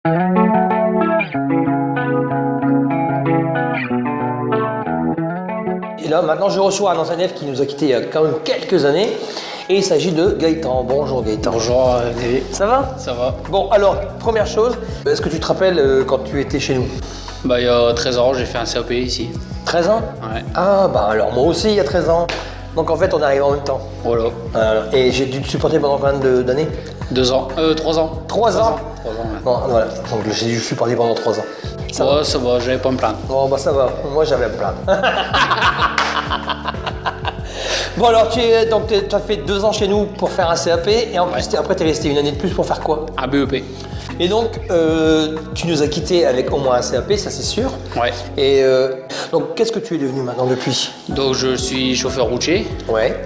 Et là, maintenant, je reçois un ancien élève qui nous a quittés il y a quand même quelques années. Et il s'agit de Gaëtan. Bonjour Gaëtan. Bonjour David. Ça va? Ça va. Bon, alors, première chose, est-ce que tu te rappelles quand tu étais chez nous? Bah, il y a 13 ans, j'ai fait un CAP ici. 13 ans? Ouais. Ah, bah alors moi aussi, il y a 13 ans. Donc en fait, on arrive en même temps. Voilà. Et j'ai dû te supporter pendant combien d'années? 2 ans. 3 ans. 3 ans? 3 ans, ouais. Bon, voilà. Donc j'ai dû supporter pendant 3 ans. Ça va, ça va, j'avais pas à me plaindre. Bon, bah ça va. Moi, j'avais à me plaindre. Bon, alors, tu as fait 2 ans chez nous pour faire un CAP. Et en plus, après, tu es resté une année de plus pour faire quoi? Un BEP. Et donc, tu nous as quittés avec au moins un CAP, ça c'est sûr. Ouais. Et donc, qu'est-ce que tu es devenu maintenant depuis? Donc, je suis chauffeur routier. Ouais.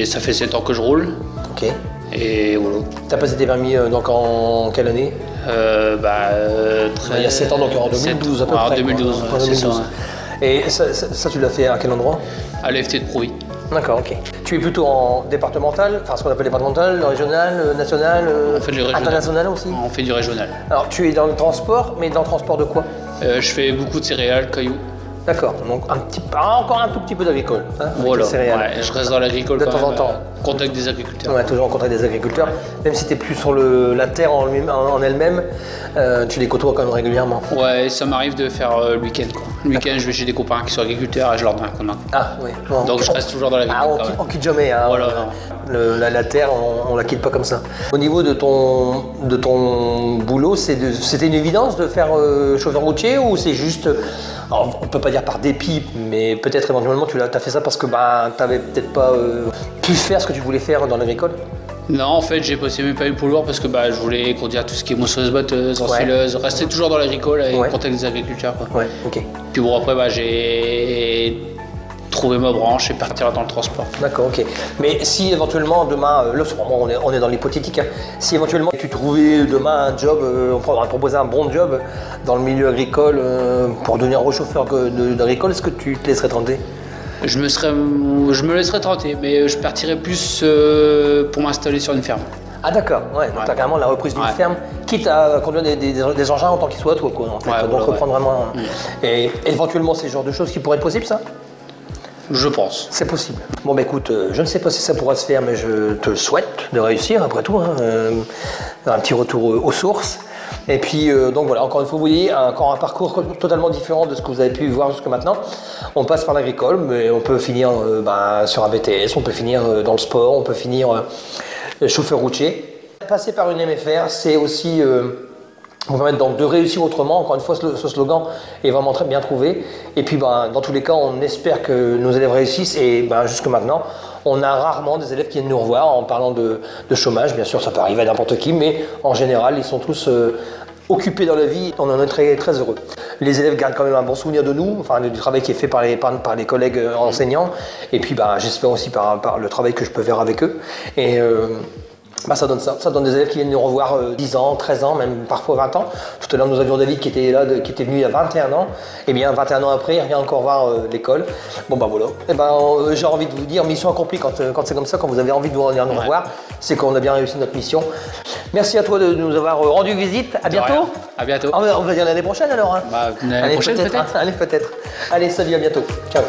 Ça fait 7 ans que je roule. Ok. Et voilà. T'as passé tes permis donc en quelle année? Il y a 7 ans, donc en 2012 à peu près. En 2012, quoi. c'est ça. Et ça, tu l'as fait à quel endroit? À l'EFT de Prouy. D'accord, ok. Tu es plutôt en départemental, enfin ce qu'on appelle départemental, régional, national, On fait du régional. international aussi? On fait du régional. Alors tu es dans le transport, mais dans le transport de quoi? Je fais beaucoup de céréales, cailloux. D'accord, donc encore un tout petit peu d'agricole. Hein, Voilà, céréales. ouais, je reste dans l'agricole de temps en temps. Contact des agriculteurs. Ouais, toujours en contact des agriculteurs. Même si tu es plus sur la terre en elle-même, tu les côtoies quand même régulièrement. Ouais, ça m'arrive de faire le week-end. Le week-end, je vais chez des copains qui sont agriculteurs et je leur donne un coup de main. Ah oui. Bon, donc je reste toujours dans l'agriculture. On quitte jamais. Hein, voilà. La terre, on la quitte pas comme ça. Au niveau de ton boulot, c'était une évidence de faire chauffeur routier ou c'est juste, alors, on peut pas dire par dépit, mais peut-être éventuellement tu as fait ça parce que tu n'avais peut-être pas pu faire ce que tu voulais faire dans l'agricole? Non, en fait, j'ai passé mes permis poids lourd parce que je voulais conduire tout ce qui est moissonneuse, batteuse, ensileuse, rester toujours dans l'agricole et contact des agriculteurs. Quoi. Ouais, ok. Puis bon, après, j'ai trouvé ma branche et partir dans le transport. D'accord, ok. Mais si éventuellement demain, là on est dans l'hypothétique, hein, si éventuellement tu trouvais demain un job, on va te proposer un bon job dans le milieu agricole pour devenir chauffeur d'agricole, est-ce que tu te laisserais tenter? Je me laisserais tenter, mais je partirais plus pour m'installer sur une ferme. Ah d'accord, ouais, donc t'as carrément la reprise d'une ferme, quitte à conduire des engins en tant qu'ils soient toi, quoi, en fait. Ouais, donc reprendre vraiment... Et éventuellement, c'est le genre de choses qui pourraient être possibles, ça? Je pense. C'est possible. Bon, bah écoute, je ne sais pas si ça pourra se faire, mais je te le souhaite de réussir, après tout, hein, un petit retour aux sources. Et puis, donc voilà, encore une fois, vous voyez, encore un parcours totalement différent de ce que vous avez pu voir jusque maintenant. On passe par l'agricole, mais on peut finir sur un BTS, on peut finir dans le sport, on peut finir chauffeur routier. Passer par une MFR, c'est aussi vous permettre donc de réussir autrement. Encore une fois, ce slogan est vraiment très bien trouvé. Et puis, dans tous les cas, on espère que nos élèves réussissent. Et jusque maintenant, on a rarement des élèves qui viennent nous revoir en parlant de chômage. Bien sûr, ça peut arriver à n'importe qui, mais en général, ils sont tous occupés dans la vie. On en est très, très heureux. Les élèves gardent quand même un bon souvenir de nous, enfin du travail qui est fait par les collègues enseignants. Et puis, j'espère aussi par le travail que je peux faire avec eux. Et ça donne ça. Ça donne des élèves qui viennent nous revoir 10 ans, 13 ans, même parfois 20 ans. Tout à l'heure, nous avions David qui était là, qui était venu il y a 21 ans. Et bien, 21 ans après, il vient encore voir l'école. Bon, voilà. Et j'ai envie de vous dire, mission accomplie quand c'est comme ça, quand vous avez envie de venir nous revoir, c'est qu'on a bien réussi notre mission. Merci à toi de nous avoir rendu visite. À bientôt. À bientôt. On va dire l'année prochaine alors. Hein. L'année prochaine peut-être. Allez, peut-être. Allez, salut, à bientôt. Ciao.